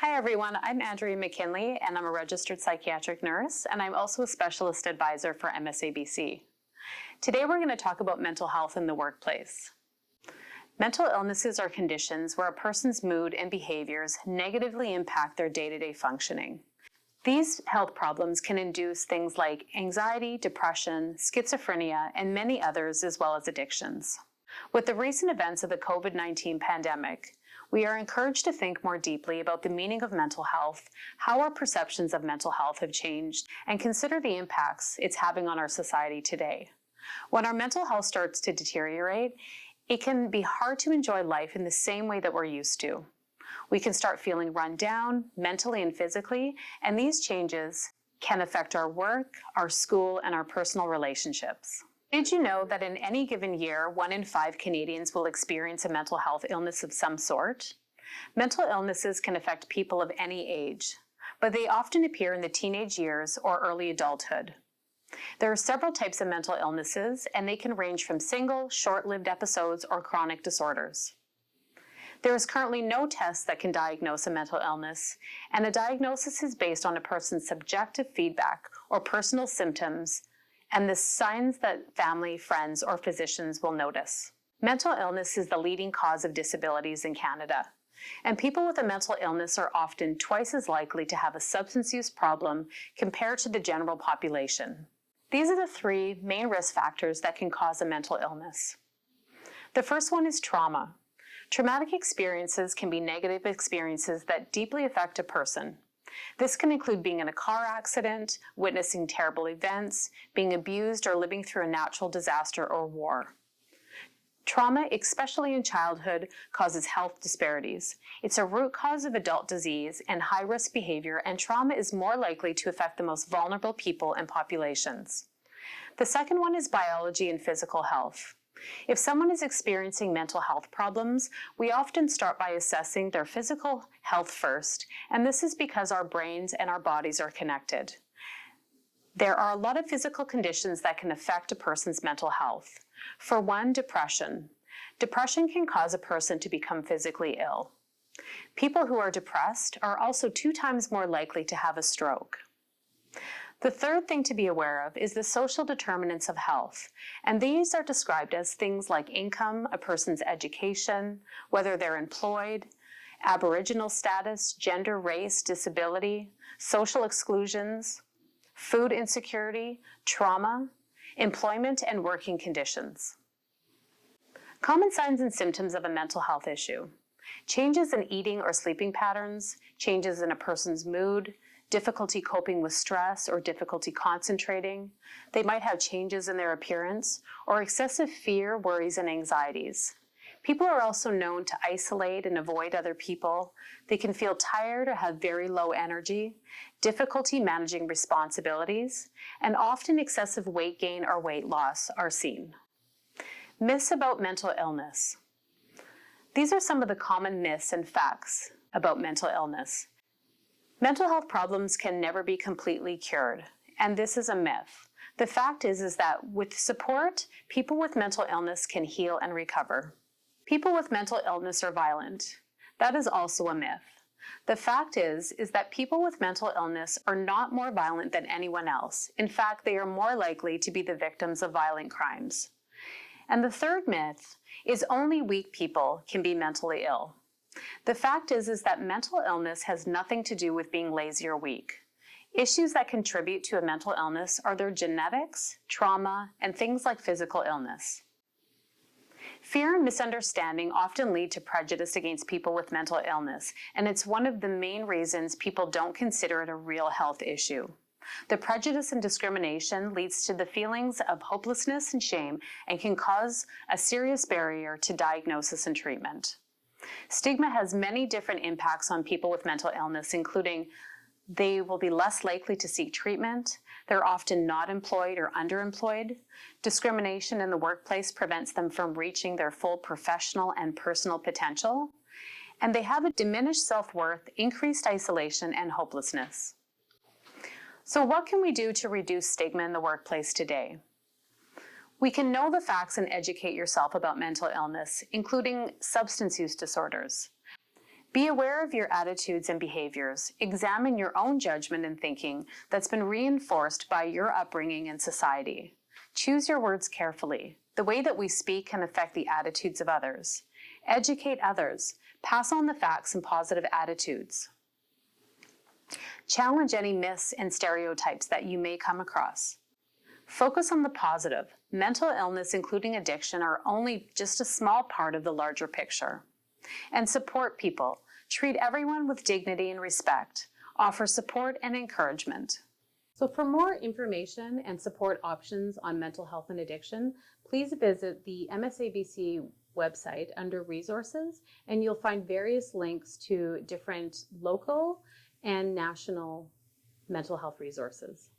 Hi everyone, I'm Andrea McKinley and I'm a registered psychiatric nurse and I'm also a specialist advisor for MSABC. Today we're going to talk about mental health in the workplace. Mental illnesses are conditions where a person's mood and behaviors negatively impact their day-to-day functioning. These health problems can induce things like anxiety, depression, schizophrenia, and many others, as well as addictions. With the recent events of the COVID-19 pandemic, we are encouraged to think more deeply about the meaning of mental health, how our perceptions of mental health have changed, and consider the impacts it's having on our society today. When our mental health starts to deteriorate, it can be hard to enjoy life in the same way that we're used to. We can start feeling run down, mentally and physically, and these changes can affect our work, our school, and our personal relationships. Did you know that in any given year, 1 in 5 Canadians will experience a mental health illness of some sort? Mental illnesses can affect people of any age, but they often appear in the teenage years or early adulthood. There are several types of mental illnesses, and they can range from single, short-lived episodes or chronic disorders. There is currently no test that can diagnose a mental illness, and a diagnosis is based on a person's subjective feedback or personal symptoms and the signs that family, friends, or physicians will notice. Mental illness is the leading cause of disabilities in Canada, and people with a mental illness are often twice as likely to have a substance use problem compared to the general population. These are the 3 main risk factors that can cause a mental illness. The first one is trauma. Traumatic experiences can be negative experiences that deeply affect a person. This can include being in a car accident, witnessing terrible events, being abused, or living through a natural disaster or war. Trauma, especially in childhood, causes health disparities. It's a root cause of adult disease and high-risk behavior, and trauma is more likely to affect the most vulnerable people and populations. The second one is biology and physical health. If someone is experiencing mental health problems, we often start by assessing their physical health first, and this is because our brains and our bodies are connected. There are a lot of physical conditions that can affect a person's mental health. For one, depression. Depression can cause a person to become physically ill. People who are depressed are also 2 times more likely to have a stroke. The third thing to be aware of is the social determinants of health, and these are described as things like income, a person's education, whether they're employed, Aboriginal status, gender, race, disability, social exclusions, food insecurity, trauma, employment, and working conditions. Common signs and symptoms of a mental health issue: changes in eating or sleeping patterns, changes in a person's mood, difficulty coping with stress or difficulty concentrating. They might have changes in their appearance or excessive fear, worries, and anxieties. People are also known to isolate and avoid other people. They can feel tired or have very low energy, difficulty managing responsibilities, and often excessive weight gain or weight loss are seen. Myths about mental illness. These are some of the common myths and facts about mental illness. Mental health problems can never be completely cured, and this is a myth. The fact is that with support, people with mental illness can heal and recover. People with mental illness are violent. That is also a myth. The fact is that people with mental illness are not more violent than anyone else. In fact, they are more likely to be the victims of violent crimes. And the third myth is only weak people can be mentally ill. The fact is that mental illness has nothing to do with being lazy or weak. Issues that contribute to a mental illness are their genetics, trauma, and things like physical illness. Fear and misunderstanding often lead to prejudice against people with mental illness, and it's one of the main reasons people don't consider it a real health issue. The prejudice and discrimination leads to the feelings of hopelessness and shame and can cause a serious barrier to diagnosis and treatment. Stigma has many different impacts on people with mental illness, including they will be less likely to seek treatment, they're often not employed or underemployed, discrimination in the workplace prevents them from reaching their full professional and personal potential, and they have a diminished self-worth, increased isolation, and hopelessness. So what can we do to reduce stigma in the workplace today? We can know the facts and educate yourself about mental illness, including substance use disorders. Be aware of your attitudes and behaviors. Examine your own judgment and thinking that's been reinforced by your upbringing and society. Choose your words carefully. The way that we speak can affect the attitudes of others. Educate others. Pass on the facts and positive attitudes. Challenge any myths and stereotypes that you may come across. Focus on the positive. Mental illness, including addiction, are only just a small part of the larger picture. And support people. Treat everyone with dignity and respect. Offer support and encouragement. So for more information and support options on mental health and addiction, please visit the MSABC website under resources, and you'll find various links to different local and national mental health resources.